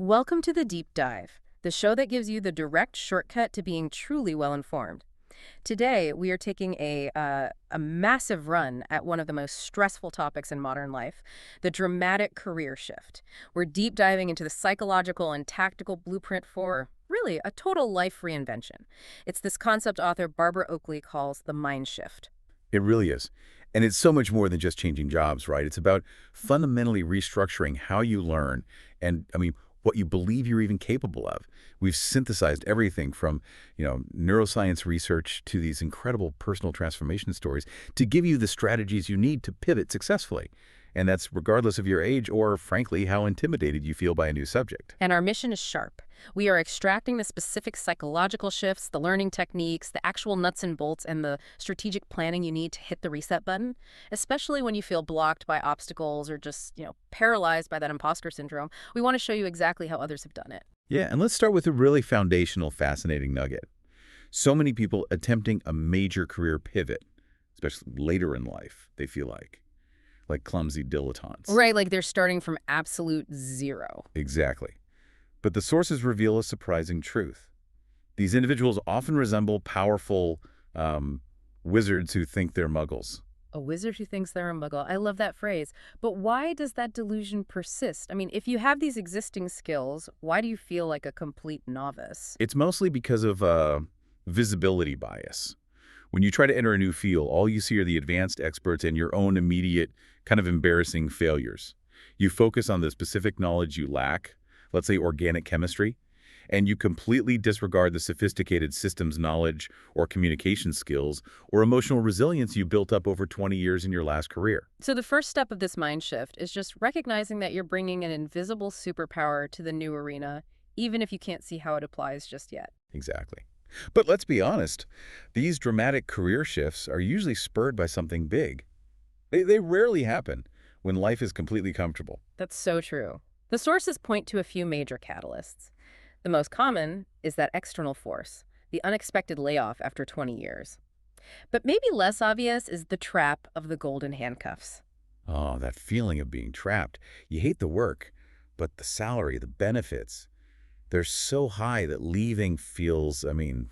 Welcome to the Deep Dive, the show that gives you the direct shortcut to being truly well-informed. Today, we are taking a massive run at one of the most stressful topics in modern life, the dramatic career shift. We're deep diving into the psychological and tactical blueprint for, really, a total life reinvention. It's this concept author Barbara Oakley calls the mind shift. It really is. And it's so much more than just changing jobs, right? It's about fundamentally restructuring how you learn and, what you believe you're even capable of. We've synthesized everything from, neuroscience research to these incredible personal transformation stories to give you the strategies you need to pivot successfully. And that's regardless of your age or, frankly, how intimidated you feel by a new subject. And our mission is sharp. We are extracting the specific psychological shifts, the learning techniques, the actual nuts and bolts, and the strategic planning you need to hit the reset button, especially when you feel blocked by obstacles or just, paralyzed by that imposter syndrome. We want to show you exactly how others have done it. Yeah, and let's start with a really foundational, fascinating nugget. So many people attempting a major career pivot, especially later in life, they feel like clumsy dilettantes. Right, like they're starting from absolute zero. Exactly. But the sources reveal a surprising truth. These individuals often resemble powerful wizards who think they're muggles. A wizard who thinks they're a muggle. I love that phrase. But why does that delusion persist? I mean, if you have these existing skills, why do you feel like a complete novice? It's mostly because of visibility bias. When you try to enter a new field, all you see are the advanced experts and your own immediate, kind of embarrassing failures. You focus on the specific knowledge you lack, let's say organic chemistry, and you completely disregard the sophisticated systems knowledge or communication skills or emotional resilience you built up over 20 years in your last career. So the first step of this mind shift is just recognizing that you're bringing an invisible superpower to the new arena, even if you can't see how it applies just yet. Exactly. But let's be honest, these dramatic career shifts are usually spurred by something big. They rarely happen when life is completely comfortable. That's so true. The sources point to a few major catalysts. The most common is that external force, the unexpected layoff after 20 years. But maybe less obvious is the trap of the golden handcuffs. Oh, that feeling of being trapped. You hate the work, but the salary, the benefits, they're so high that leaving feels,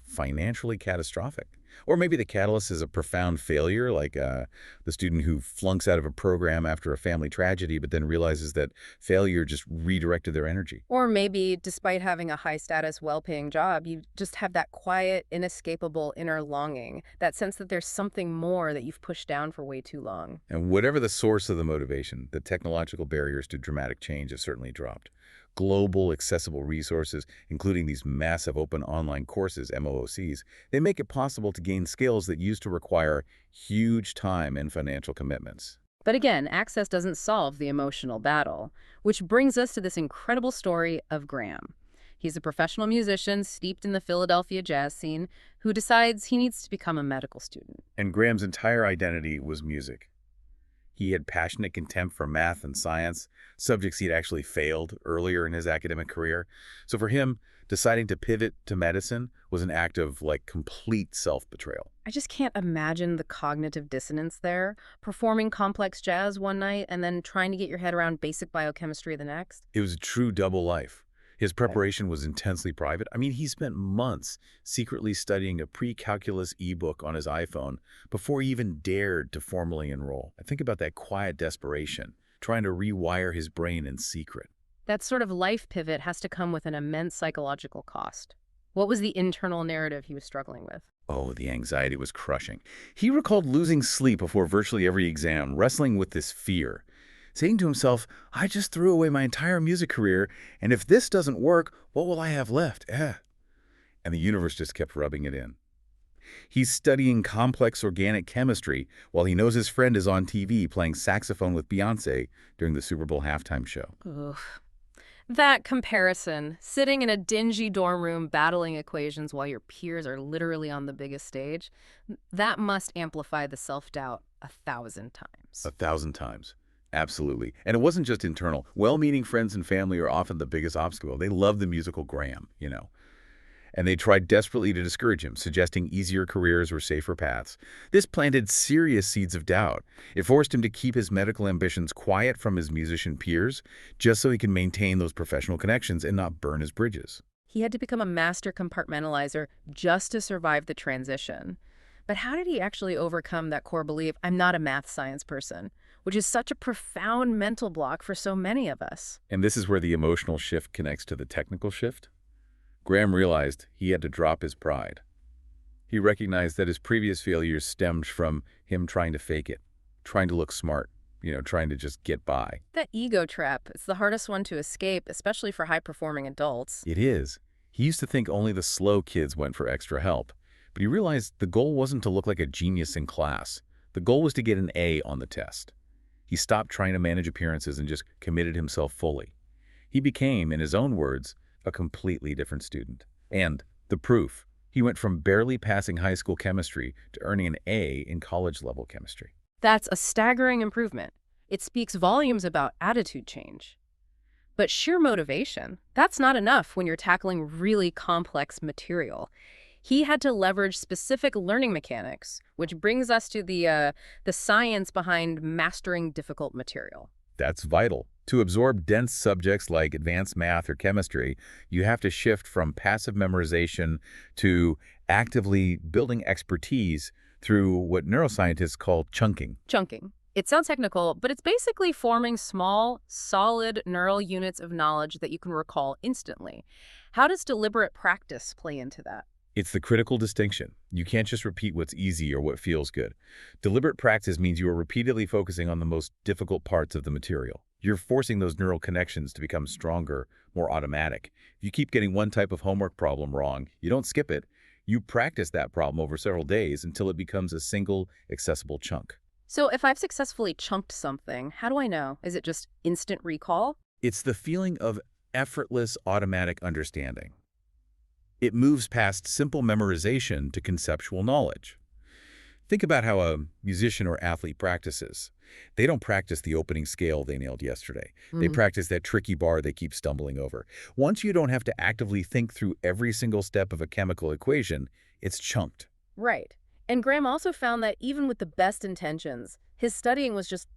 financially catastrophic. Or maybe the catalyst is a profound failure, like the student who flunks out of a program after a family tragedy, but then realizes that failure just redirected their energy. Or maybe, despite having a high-status, well-paying job, you just have that quiet, inescapable inner longing, that sense that there's something more that you've pushed down for way too long. And whatever the source of the motivation, the technological barriers to dramatic change have certainly dropped. Global accessible resources, including these massive open online courses, MOOCs, they make it possible to gain skills that used to require huge time and financial commitments. But again, access doesn't solve the emotional battle, which brings us to this incredible story of Graham. He's a professional musician steeped in the Philadelphia jazz scene who decides he needs to become a medical student. And Graham's entire identity was music. He had passionate contempt for math and science, subjects he'd actually failed earlier in his academic career. So for him, deciding to pivot to medicine was an act of, complete self-betrayal. I just can't imagine the cognitive dissonance there, performing complex jazz one night and then trying to get your head around basic biochemistry the next. It was a true double life. His preparation was intensely private. He spent months secretly studying a pre-calculus ebook on his iPhone before he even dared to formally enroll. I think about that quiet desperation, trying to rewire his brain in secret. That sort of life pivot has to come with an immense psychological cost. What was the internal narrative he was struggling with? Oh, the anxiety was crushing. He recalled losing sleep before virtually every exam, wrestling with this fear, saying to himself, I just threw away my entire music career, and if this doesn't work, what will I have left? And the universe just kept rubbing it in. He's studying complex organic chemistry while he knows his friend is on TV playing saxophone with Beyoncé during the Super Bowl halftime show. Oof. That comparison, sitting in a dingy dorm room battling equations while your peers are literally on the biggest stage, that must amplify the self-doubt 1,000 times. 1,000 times. Absolutely. And it wasn't just internal. Well-meaning friends and family are often the biggest obstacle. They love the musical Graham. and they tried desperately to discourage him, suggesting easier careers or safer paths. This planted serious seeds of doubt. It forced him to keep his medical ambitions quiet from his musician peers, just so he could maintain those professional connections and not burn his bridges. He had to become a master compartmentalizer just to survive the transition. But how did he actually overcome that core belief, I'm not a math science person, which is such a profound mental block for so many of us? And this is where the emotional shift connects to the technical shift. Graham realized he had to drop his pride. He recognized that his previous failures stemmed from him trying to fake it, trying to look smart, trying to just get by. That ego trap, it's the hardest one to escape, especially for high-performing adults. It is. He used to think only the slow kids went for extra help, but he realized the goal wasn't to look like a genius in class. The goal was to get an A on the test. He stopped trying to manage appearances and just committed himself fully. He became, in his own words, a completely different student. And the proof, he went from barely passing high school chemistry to earning an A in college-level chemistry. That's a staggering improvement. It speaks volumes about attitude change. But sheer motivation, that's not enough when you're tackling really complex material. He had to leverage specific learning mechanics, which brings us to the science behind mastering difficult material. That's vital. To absorb dense subjects like advanced math or chemistry, you have to shift from passive memorization to actively building expertise through what neuroscientists call chunking. Chunking. It sounds technical, but it's basically forming small, solid neural units of knowledge that you can recall instantly. How does deliberate practice play into that? It's the critical distinction. You can't just repeat what's easy or what feels good. Deliberate practice means you are repeatedly focusing on the most difficult parts of the material. You're forcing those neural connections to become stronger, more automatic. If you keep getting one type of homework problem wrong, you don't skip it. You practice that problem over several days until it becomes a single, accessible chunk. So if I've successfully chunked something, how do I know? Is it just instant recall? It's the feeling of effortless, automatic understanding. It moves past simple memorization to conceptual knowledge. Think about how a musician or athlete practices. They don't practice the opening scale they nailed yesterday. They practice that tricky bar they keep stumbling over. Once you don't have to actively think through every single step of a chemical equation, it's chunked. Right. And Graham also found that even with the best intentions, his studying was just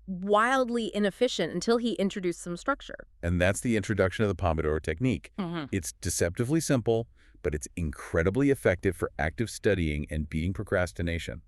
wildly inefficient until he introduced some structure. And that's the introduction of the Pomodoro technique. It's deceptively simple, but it's incredibly effective for active studying and beating procrastination.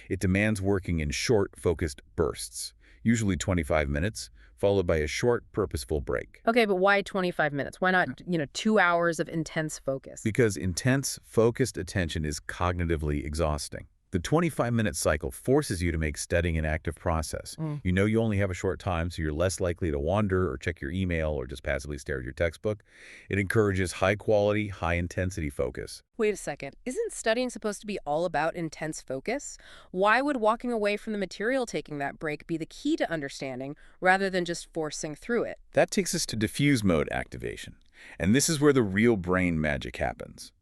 It demands working in short, focused bursts, usually 25 minutes, followed by a short, purposeful break. Okay, but why 25 minutes? Why not, 2 hours of intense focus? Because intense, focused attention is cognitively exhausting. The 25-minute cycle forces you to make studying an active process. You know you only have a short time, so you're less likely to wander or check your email or just passively stare at your textbook. It encourages high-quality, high-intensity focus. Wait a second. Isn't studying supposed to be all about intense focus? Why would walking away from the material, taking that break, be the key to understanding rather than just forcing through it? That takes us to diffuse mode activation. And this is where the real brain magic happens.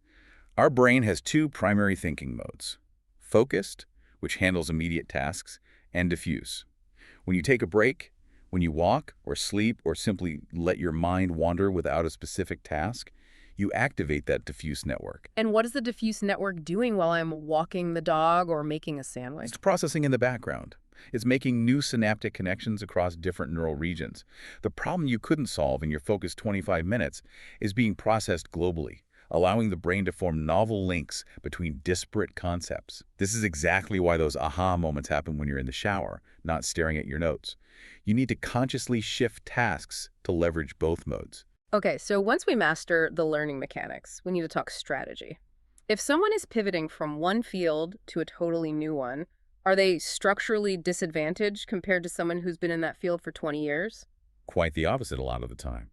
Our brain has two primary thinking modes: focused, which handles immediate tasks, and diffuse. When you take a break, when you walk or sleep or simply let your mind wander without a specific task, you activate that diffuse network. And what is the diffuse network doing while I'm walking the dog or making a sandwich? It's processing in the background. It's making new synaptic connections across different neural regions. The problem you couldn't solve in your focused 25 minutes is being processed globally, allowing the brain to form novel links between disparate concepts. This is exactly why those aha moments happen when you're in the shower, not staring at your notes. You need to consciously shift tasks to leverage both modes. Okay, so once we master the learning mechanics, we need to talk strategy. If someone is pivoting from one field to a totally new one, are they structurally disadvantaged compared to someone who's been in that field for 20 years? Quite the opposite a lot of the time.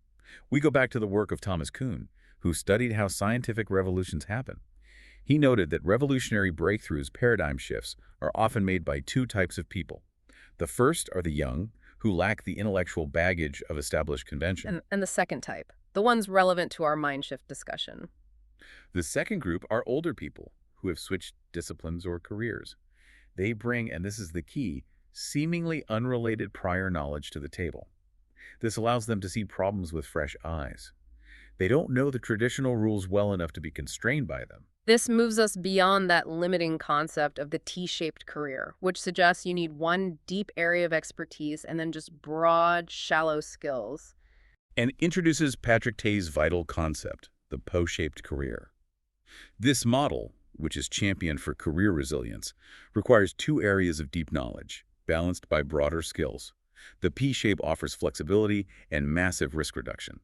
We go back to the work of Thomas Kuhn, who studied how scientific revolutions happen. He noted that revolutionary breakthroughs, paradigm shifts, are often made by two types of people. The first are the young, who lack the intellectual baggage of established convention. And the second type, the ones relevant to our Mindshift discussion. The second group are older people who have switched disciplines or careers. They bring, and this is the key, seemingly unrelated prior knowledge to the table. This allows them to see problems with fresh eyes. They don't know the traditional rules well enough to be constrained by them. This moves us beyond that limiting concept of the T-shaped career, which suggests you need one deep area of expertise and then just broad, shallow skills. And introduces Patrick Tay's vital concept, the Po-shaped career. This model, which is championed for career resilience, requires two areas of deep knowledge, balanced by broader skills. The P-shape offers flexibility and massive risk reduction.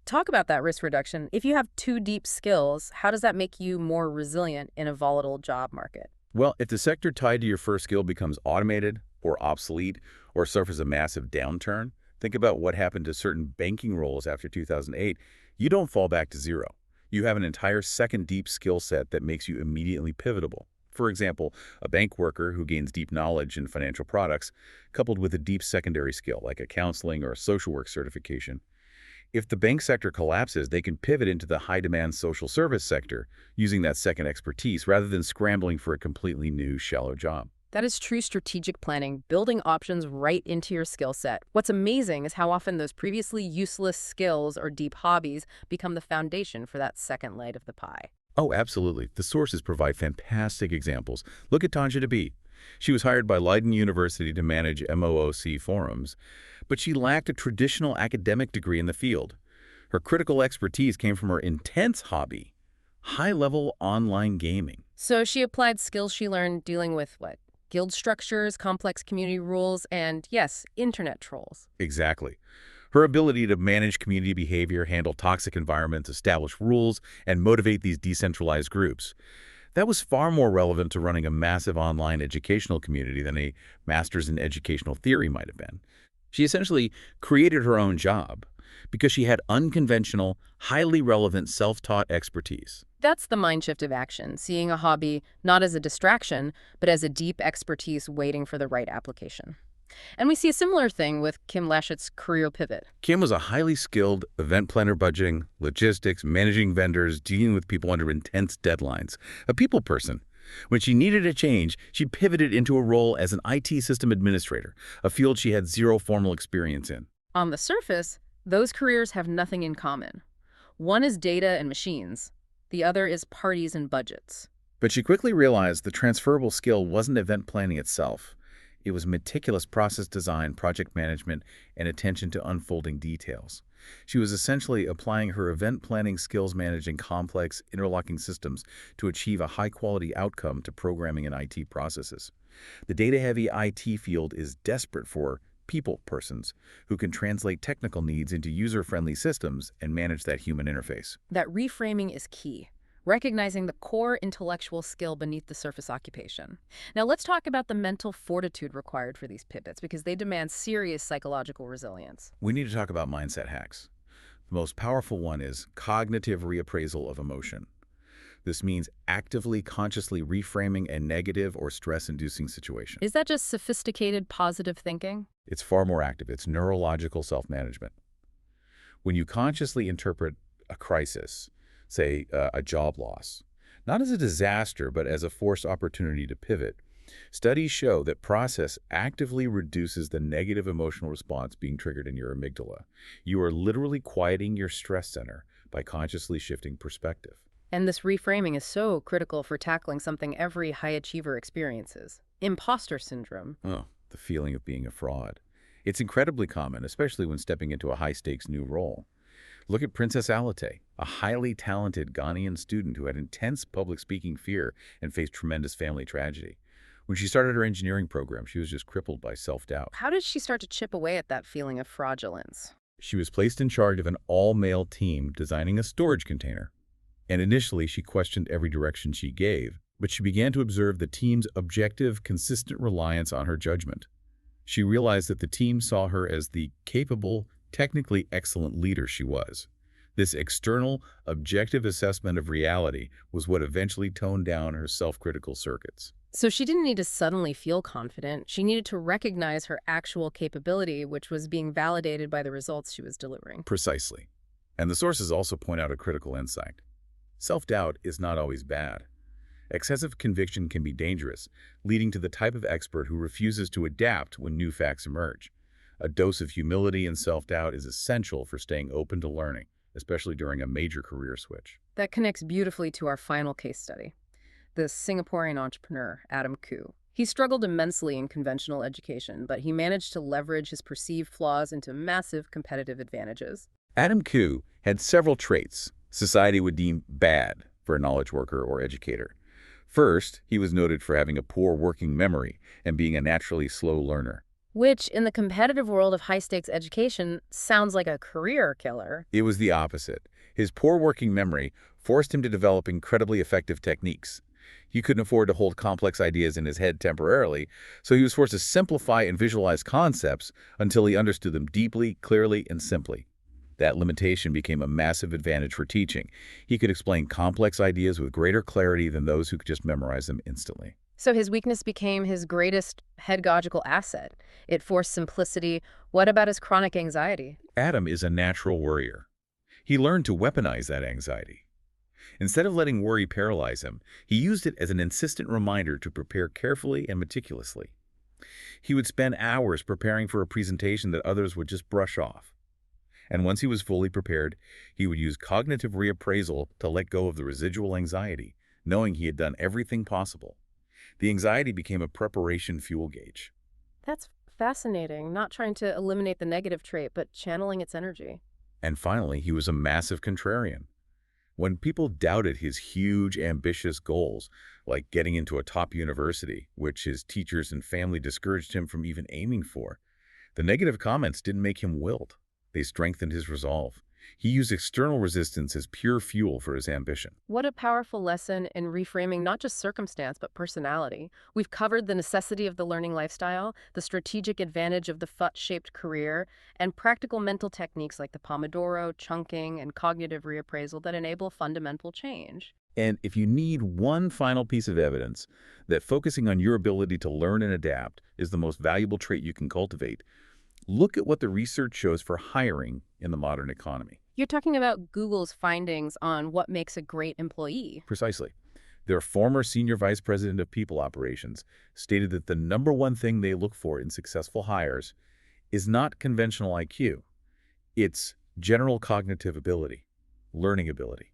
Talk about that risk reduction. If you have two deep skills, how does that make you more resilient in a volatile job market? Well, if the sector tied to your first skill becomes automated or obsolete or suffers a massive downturn, think about what happened to certain banking roles after 2008. You don't fall back to zero. You have an entire second deep skill set that makes you immediately pivotable. For example, a bank worker who gains deep knowledge in financial products, coupled with a deep secondary skill like a counseling or a social work certification. If the bank sector collapses, they can pivot into the high-demand social service sector using that second expertise rather than scrambling for a completely new, shallow job. That is true strategic planning, building options right into your skill set. What's amazing is how often those previously useless skills or deep hobbies become the foundation for that second leg of the pie. Oh, absolutely. The sources provide fantastic examples. Look at Tanja DeBee. She was hired by Leiden University to manage MOOC forums, but she lacked a traditional academic degree in the field. Her critical expertise came from her intense hobby, high-level online gaming. So she applied skills she learned dealing with what? Guild structures, complex community rules, and yes, internet trolls. Exactly. Her ability to manage community behavior, handle toxic environments, establish rules, and motivate these decentralized groups. That was far more relevant to running a massive online educational community than a master's in educational theory might have been. She essentially created her own job because she had unconventional, highly relevant self-taught expertise. That's the mind shift of action, seeing a hobby not as a distraction, but as a deep expertise waiting for the right application. And we see a similar thing with Kim Lashett's career pivot. Kim was a highly skilled event planner, budgeting, logistics, managing vendors, dealing with people under intense deadlines, a people person. When she needed a change, she pivoted into a role as an IT system administrator, a field she had zero formal experience in. On the surface, those careers have nothing in common. One is data and machines. The other is parties and budgets. But she quickly realized the transferable skill wasn't event planning itself. It was meticulous process design, project management, and attention to unfolding details. She was essentially applying her event planning skills managing complex, interlocking systems to achieve a high-quality outcome to programming and IT processes. The data-heavy IT field is desperate for people persons who can translate technical needs into user-friendly systems and manage that human interface. That reframing is key, recognizing the core intellectual skill beneath the surface occupation. Now let's talk about the mental fortitude required for these pivots because they demand serious psychological resilience. We need to talk about mindset hacks. The most powerful one is cognitive reappraisal of emotion. This means actively, consciously reframing a negative or stress-inducing situation. Is that just sophisticated positive thinking? It's far more active. It's neurological self-management. When you consciously interpret a crisis, say a job loss, not as a disaster, but as a forced opportunity to pivot, studies show that process actively reduces the negative emotional response being triggered in your amygdala. You are literally quieting your stress center by consciously shifting perspective. And this reframing is so critical for tackling something every high achiever experiences: imposter syndrome. Oh, the feeling of being a fraud. It's incredibly common, especially when stepping into a high-stakes new role. Look at Princess Alate, a highly talented Ghanaian student who had intense public speaking fear and faced tremendous family tragedy. When she started her engineering program, she was just crippled by self-doubt. How did she start to chip away at that feeling of fraudulence? She was placed in charge of an all-male team designing a storage container. And initially, she questioned every direction she gave, but she began to observe the team's objective, consistent reliance on her judgment. She realized that the team saw her as the capable, technically excellent leader she was. This external, objective assessment of reality was what eventually toned down her self-critical circuits. So she didn't need to suddenly feel confident. She needed to recognize her actual capability, which was being validated by the results she was delivering. Precisely. And the sources also point out a critical insight. Self-doubt is not always bad. Excessive conviction can be dangerous, leading to the type of expert who refuses to adapt when new facts emerge. A dose of humility and self-doubt is essential for staying open to learning. especially during a major career switch. That connects beautifully to our final case study, the Singaporean entrepreneur, Adam Khoo. He struggled immensely in conventional education, but he managed to leverage his perceived flaws into massive competitive advantages. Adam Koo had several traits society would deem bad for a knowledge worker or educator. First, he was noted for having a poor working memory and being a naturally slow learner. Which, in the competitive world of high-stakes education, sounds like a career killer. It was the opposite. His poor working memory forced him to develop incredibly effective techniques. He couldn't afford to hold complex ideas in his head temporarily, so he was forced to simplify and visualize concepts until he understood them deeply, clearly, and simply. That limitation became a massive advantage for teaching. He could explain complex ideas with greater clarity than those who could just memorize them instantly. So his weakness became his greatest pedagogical asset. It forced simplicity. What about his chronic anxiety? Adam is a natural worrier. He learned to weaponize that anxiety. Instead of letting worry paralyze him, he used it as an insistent reminder to prepare carefully and meticulously. He would spend hours preparing for a presentation that others would just brush off. And once he was fully prepared, he would use cognitive reappraisal to let go of the residual anxiety, knowing he had done everything possible. The anxiety became a preparation fuel gauge. That's fascinating. Not trying to eliminate the negative trait, but channeling its energy. And finally, he was a massive contrarian. When people doubted his huge, ambitious goals, like getting into a top university, which his teachers and family discouraged him from even aiming for, the negative comments didn't make him wilt. They strengthened his resolve. He used external resistance as pure fuel for his ambition. What a powerful lesson in reframing not just circumstance, but personality. We've covered the necessity of the learning lifestyle, the strategic advantage of the FUT-shaped career, and practical mental techniques like the Pomodoro, chunking, and cognitive reappraisal that enable fundamental change. And if you need one final piece of evidence that focusing on your ability to learn and adapt is the most valuable trait you can cultivate, look at what the research shows for hiring in the modern economy. You're talking about Google's findings on what makes a great employee. Precisely. Their former senior vice president of people operations stated that the number one thing they look for in successful hires is not conventional IQ. It's general cognitive ability, learning ability.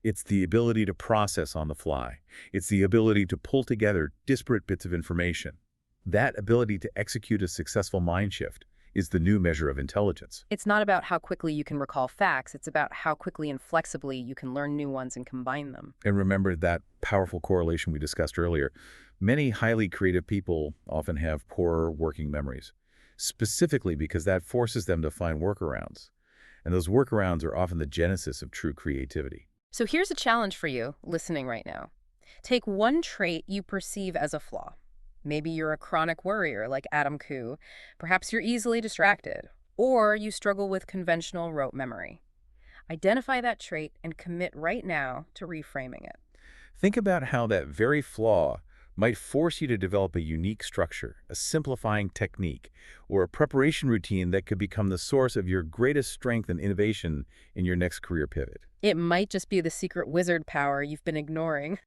It's the ability to process on the fly. It's the ability to pull together disparate bits of information. That ability to execute a successful mind shift is the new measure of intelligence. It's not about how quickly you can recall facts. It's about how quickly and flexibly you can learn new ones and combine them. And remember that powerful correlation we discussed earlier. Many highly creative people often have poorer working memories, specifically because that forces them to find workarounds. And those workarounds are often the genesis of true creativity. So here's a challenge for you listening right now. Take one trait you perceive as a flaw. Maybe you're a chronic worrier like Adam Khoo. Perhaps you're easily distracted, or you struggle with conventional rote memory. Identify that trait and commit right now to reframing it. Think about how that very flaw might force you to develop a unique structure, a simplifying technique, or a preparation routine that could become the source of your greatest strength and innovation in your next career pivot. It might just be the secret wizard power you've been ignoring.